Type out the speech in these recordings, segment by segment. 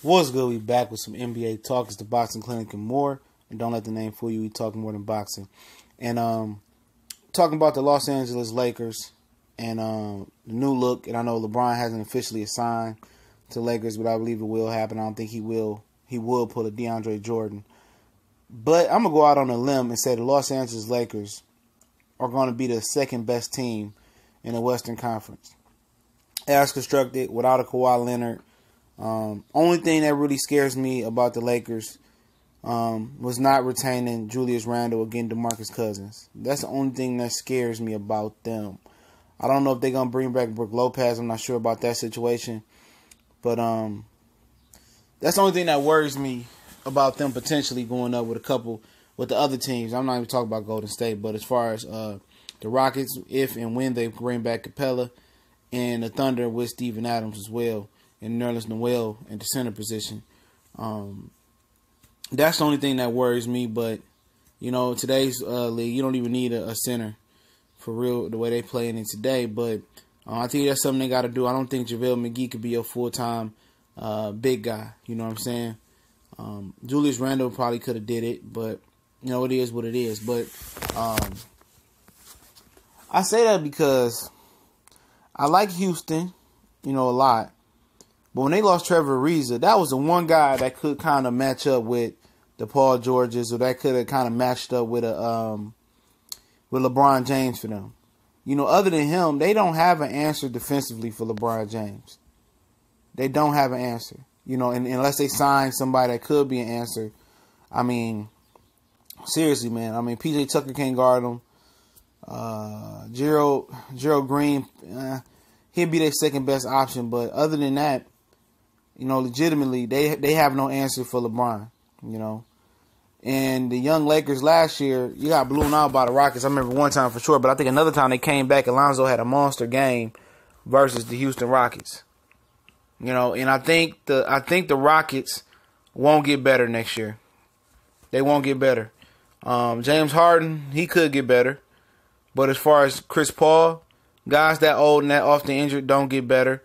What's good? We back with some NBA talk. It's the Boxing Clinic and more. And don't let the name fool you. We talk more than boxing. And talking about the Los Angeles Lakers and the new look. And I know LeBron hasn't officially assigned to Lakers, but I believe it will happen. I don't think he will. He will pull a DeAndre Jordan. But I'm gonna go out on a limb and say the Los Angeles Lakers are going to be the second best team in the Western Conference, as constructed, without a Kawhi Leonard. Only thing that really scares me about the Lakers was not retaining Julius Randle or getting DeMarcus Cousins. That's the only thing that scares me about them. I don't know if they're going to bring back Brook Lopez. I'm not sure about that situation. But that's the only thing that worries me about them potentially going up with with the other teams. I'm not even talking about Golden State, but as far as the Rockets, if and when they bring back Capella, and the Thunder with Steven Adams as well, and Nerlens Noel in the center position. That's the only thing that worries me. But, you know, today's league, you don't even need a center for real, the way they playing it today. But I think that's something they got to do. I don't think JaVale McGee could be a full-time big guy. You know what I'm saying? Julius Randle probably could have did it, but, you know, it is what it is. But I say that because I like Houston, you know, a lot. But when they lost Trevor Ariza, that was the one guy that could kind of match up with the Paul Georges, or that could have kind of matched up with LeBron James for them. You know, other than him, they don't have an answer defensively for LeBron James. They don't have an answer. You know, and unless they sign somebody that could be an answer. I mean, seriously, man. I mean, P.J. Tucker can't guard him. Gerald Green, he'd be their second best option. But other than that, you know, legitimately, they have no answer for LeBron, you know. And the young Lakers last year, you got blown out by the Rockets. I remember one time for sure, but I think another time they came back, Alonzo had a monster game versus the Houston Rockets. You know, and I think the Rockets won't get better next year. They won't get better. James Harden, he could get better. But as far as Chris Paul, guys that old and that often injured don't get better.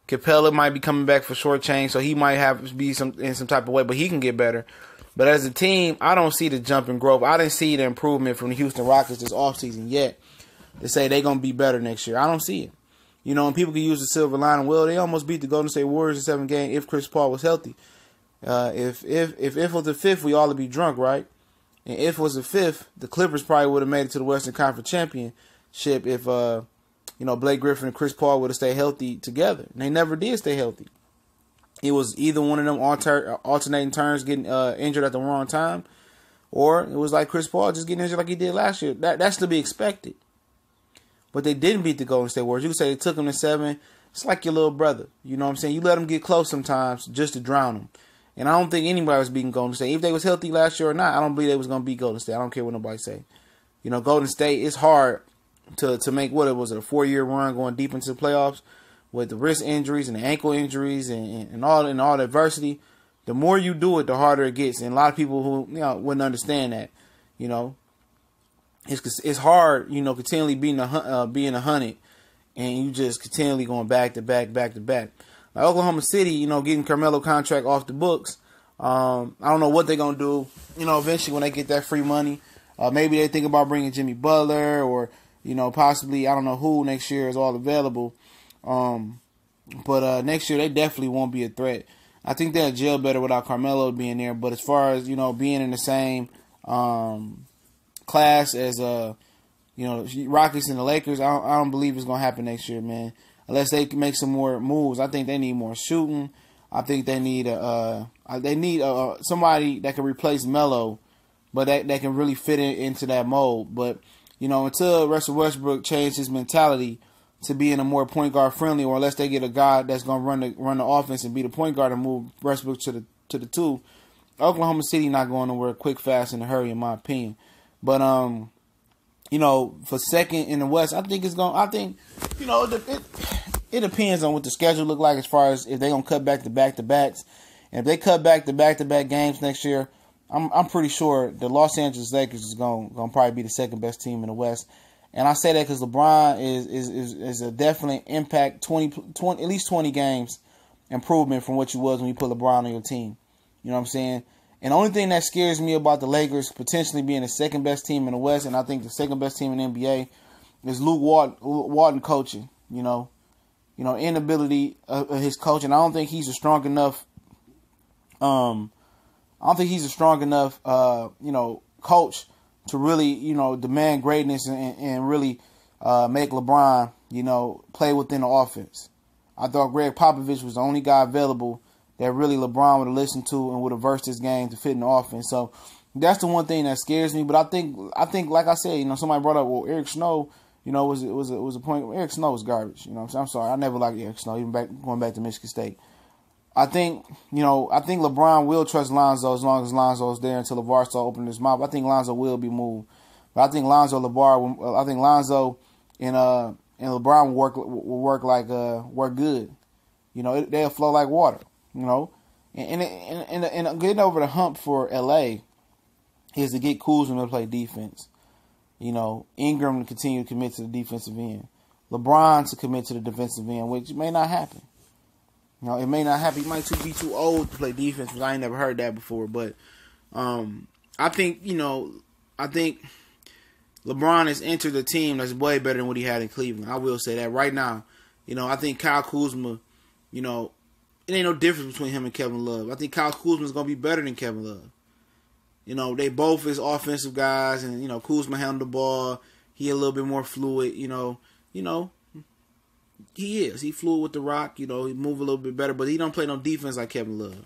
Capella might be coming back for short change, so he might have to be in some type of way, but he can get better. But as a team, I don't see the jump in growth. I didn't see the improvement from the Houston Rockets this offseason yet to say they're going to be better next year. I don't see it. You know, and people can use the silver lining. Well, they almost beat the Golden State Warriors in 7 games if Chris Paul was healthy. If was the fifth, we all would be drunk, right? And if was the fifth, the Clippers probably would have made it to the Western Conference Championship if you know, Blake Griffin and Chris Paul would have stayed healthy together. And they never did stay healthy. It was either one of them alternating turns getting injured at the wrong time, or it was like Chris Paul just getting injured like he did last year. That's to be expected. But they didn't beat the Golden State Warriors. You could say they took them to 7. It's like your little brother. You know what I'm saying? You let them get close sometimes just to drown them. And I don't think anybody was beating Golden State. If they was healthy last year or not, I don't believe they was going to beat Golden State. I don't care what nobody say. You know, Golden State, it's hard to make, what it was, a 4-year run going deep into the playoffs with the wrist injuries and the ankle injuries and all the adversity. The more you do it, the harder it gets. And a lot of people who, you know, wouldn't understand that. You know, it's hard, you know, continually being 100 and you just continually going back to back. Like Oklahoma City, you know, getting Carmelo contract off the books. I don't know what they're going to do, you know, eventually when they get that free money. Maybe they think about bringing Jimmy Butler or, you know, possibly, I don't know who next year is all available. But next year they definitely won't be a threat. I think they'll gel better without Carmelo being there. But as far as, you know, being in the same class as, you know, Rockets and the Lakers, I don't believe it's going to happen next year, man. Unless they can make some more moves. I think they need more shooting. I think they need somebody that can replace Melo, but that can really fit into that mold. But, you know, until Russell Westbrook changed his mentality to being a more point guard friendly, or unless they get a guy that's going to run the offense and be the point guard and move Westbrook to the 2, Oklahoma City not going nowhere quick, fast, in a hurry, in my opinion. But you know, for second in the West, I think, you know, it depends on what the schedule look like as far as if they're gonna cut back to back-to-backs. And if they cut back to back-to-back games next year, I'm pretty sure the Los Angeles Lakers is gonna probably be the second best team in the West. And I say that because LeBron is a definite impact 20 at least 20 games improvement from what you was when you put LeBron on your team. You know what I'm saying? And the only thing that scares me about the Lakers potentially being the second best team in the West, and I think the second best team in the NBA, is Luke Walton coaching. Inability of his coaching. I don't think he's a strong enough. Coach to really, demand greatness and really make LeBron, play within the offense. I thought Greg Popovich was the only guy available that really LeBron would have listened to and would have versed his game to fit in the offense. So that's the one thing that scares me. But I think, like I said, somebody brought up, well, Eric Snow, was a point. Eric Snow was garbage. I'm sorry, I never liked Eric Snow, even going back to Michigan State. I think LeBron will trust Lonzo as long as Lonzo's there until LeVar starts opening his mouth. I think Lonzo will be moved, but I think Lonzo and LeBron will work good. They'll flow like water. And getting over the hump for LA is to get Kuzma to play defense. Ingram to continue to commit to the defensive end. LeBron to commit to the defensive end, which may not happen. It may not happen. He might be too old to play defense, because I ain't never heard that before. But I think LeBron has entered a team that's way better than what he had in Cleveland. I will say that right now. I think Kyle Kuzma, it ain't no difference between him and Kevin Love. I think Kyle Kuzma is going to be better than Kevin Love. They both is offensive guys, and, Kuzma handled the ball. He a little bit more fluid, He is. He fluid with the rock. He move a little bit better, but he don't play no defense like Kevin Love.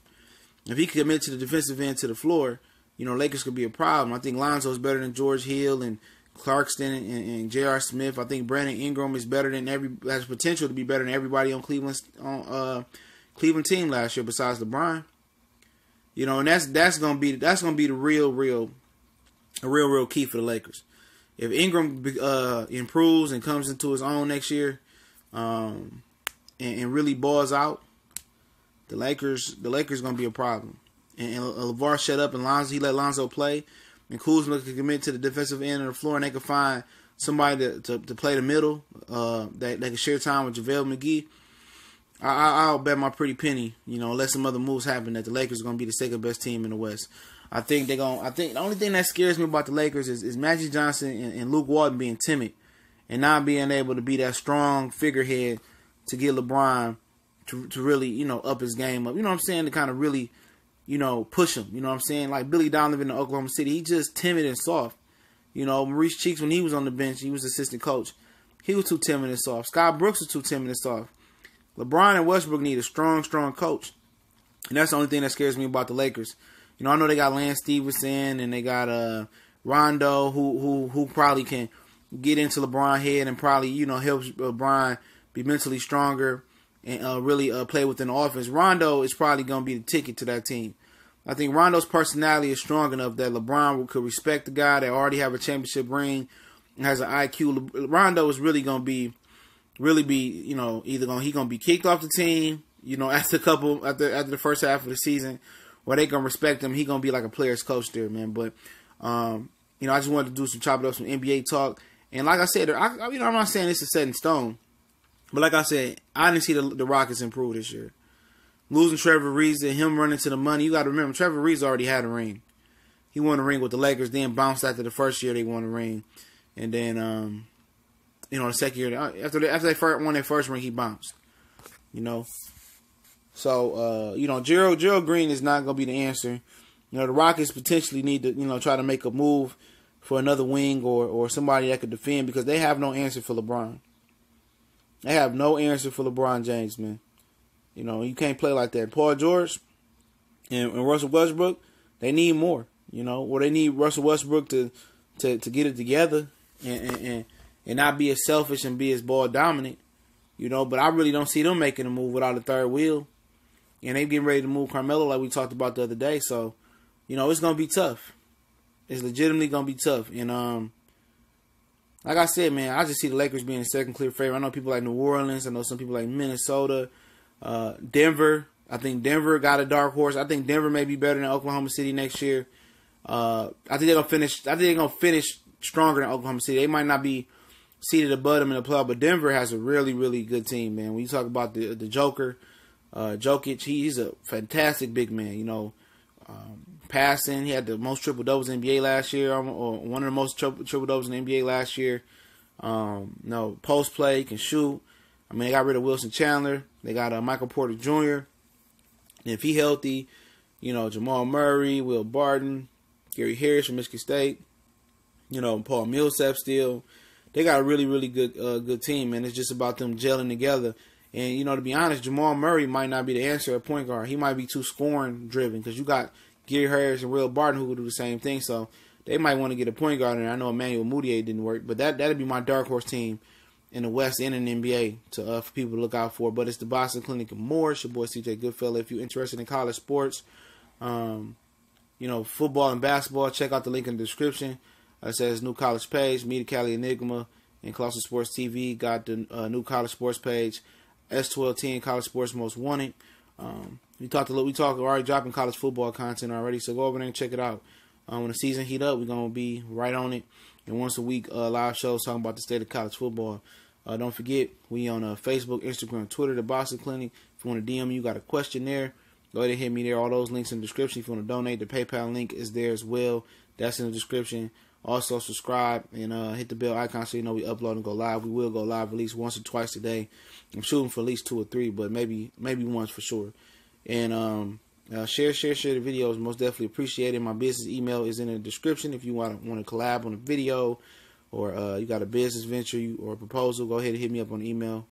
If he commit to the defensive end to the floor, Lakers could be a problem. I think Lonzo's better than George Hill and Clarkston and J.R. Smith. I think Brandon Ingram is better than has potential to be better than everybody on Cleveland team last year besides LeBron. And that's gonna be the real key for the Lakers. If Ingram improves and comes into his own next year, and really balls out, the Lakers gonna be a problem. And LeVar shut up, and he let Lonzo play, and Kuzma could commit to the defensive end of the floor, and they could find somebody to play the middle that they can share time with JaVale McGee. I'll bet my pretty penny, unless some other moves happen, that the Lakers are gonna be the second best team in the West. I think the only thing that scares me about the Lakers is Magic Johnson and Luke Walton being timid and not being able to be that strong figurehead to get LeBron to really, up his game up. You know what I'm saying? To kind of really, push him. You know what I'm saying? Like Billy Donovan in Oklahoma City, he just timid and soft. Maurice Cheeks, when he was on the bench, he was assistant coach. He was too timid and soft. Scott Brooks was too timid and soft. LeBron and Westbrook need a strong coach. And that's the only thing that scares me about the Lakers. I know they got Lance Stevenson and they got Rondo, who probably can get into LeBron's head and probably, help LeBron be mentally stronger and really play within the offense. Rondo is probably going to be the ticket to that team. I think Rondo's personality is strong enough that LeBron could respect the guy that already have a championship ring and has an IQ. Rondo is really going to be, either he going to be kicked off the team, after the first half of the season, or they going to respect him. He going to be like a player's coach there, man. But, I just wanted to chop it up some NBA talk. And like I said, I'm not saying this is set in stone, but like I said, I didn't see the Rockets improve this year. Losing Trevor Reeves and him running to the money, you got to remember, Trevor Reeves already had a ring. He won a ring with the Lakers, then bounced after the first year they won a ring. And then, the second year, after they won their first ring, he bounced. So, Gerald Green is not going to be the answer. The Rockets potentially need to, try to make a move for another wing or somebody that could defend, because they have no answer for LeBron. They have no answer for LeBron James, man. You can't play like that. Paul George and Russell Westbrook, they need more, or they need Russell Westbrook to get it together and not be as selfish and be as ball dominant, but I really don't see them making a move without a third wheel. And they getting ready to move Carmelo like we talked about the other day. So, it's going to be tough. It's legitimately going to be tough. And, like I said, man, I just see the Lakers being a second clear favorite. I know people like New Orleans. I know some people like Minnesota, Denver. I think Denver got a dark horse. I think Denver may be better than Oklahoma City next year. I think they're gonna finish stronger than Oklahoma City. They might not be seated above them in the playoff, but Denver has a really, really good team, man. When you talk about the Joker, Jokic, he's a fantastic big man. You know, passing, he had the most triple doubles in the NBA last year, or one of the most triple doubles in the NBA last year. No, post play, can shoot. I mean, they got rid of Wilson Chandler. They got Michael Porter Jr. And if he healthy, you know, Jamal Murray, Will Barton, Gary Harris from Michigan State, you know, Paul Millsap still. They got a really, really good team, and it's just about them gelling together. And, you know, to be honest, Jamal Murray might not be the answer at point guard. He might be too scoring driven because you got Gary Harris and Will Barton who will do the same thing. So they might want to get a point guard in there. I know Emmanuel Mudiay didn't work, but that'd be my dark horse team in the West and in the NBA for people to look out for. But it's the Boston Clinic and more. It's your boy CJ Goodfellow. If you're interested in college sports, you know, football and basketball, check out the link in the description. It says new college page. Meet Cali Enigma and Closer Sports TV got the new college sports page. S1210 College Sports Most Wanted. We already dropping college football content already, so go over there and check it out. When the season heat up, we're gonna be right on it. And once a week, live shows talking about the state of college football. Don't forget, we on Facebook, Instagram, Twitter, the Boston Clinic. If you want to DM me, you got a question there, go ahead and hit me there. All those links in the description. If you want to donate, the PayPal link is there as well. That's in the description. Also, subscribe and hit the bell icon so you know we upload and go live. We will go live at least once or twice a day. I'm shooting for at least 2 or 3, but maybe once for sure. And share the videos. Most definitely appreciate it. My business email is in the description. If you want to collab on a video or you got a business venture or a proposal, go ahead and hit me up on email.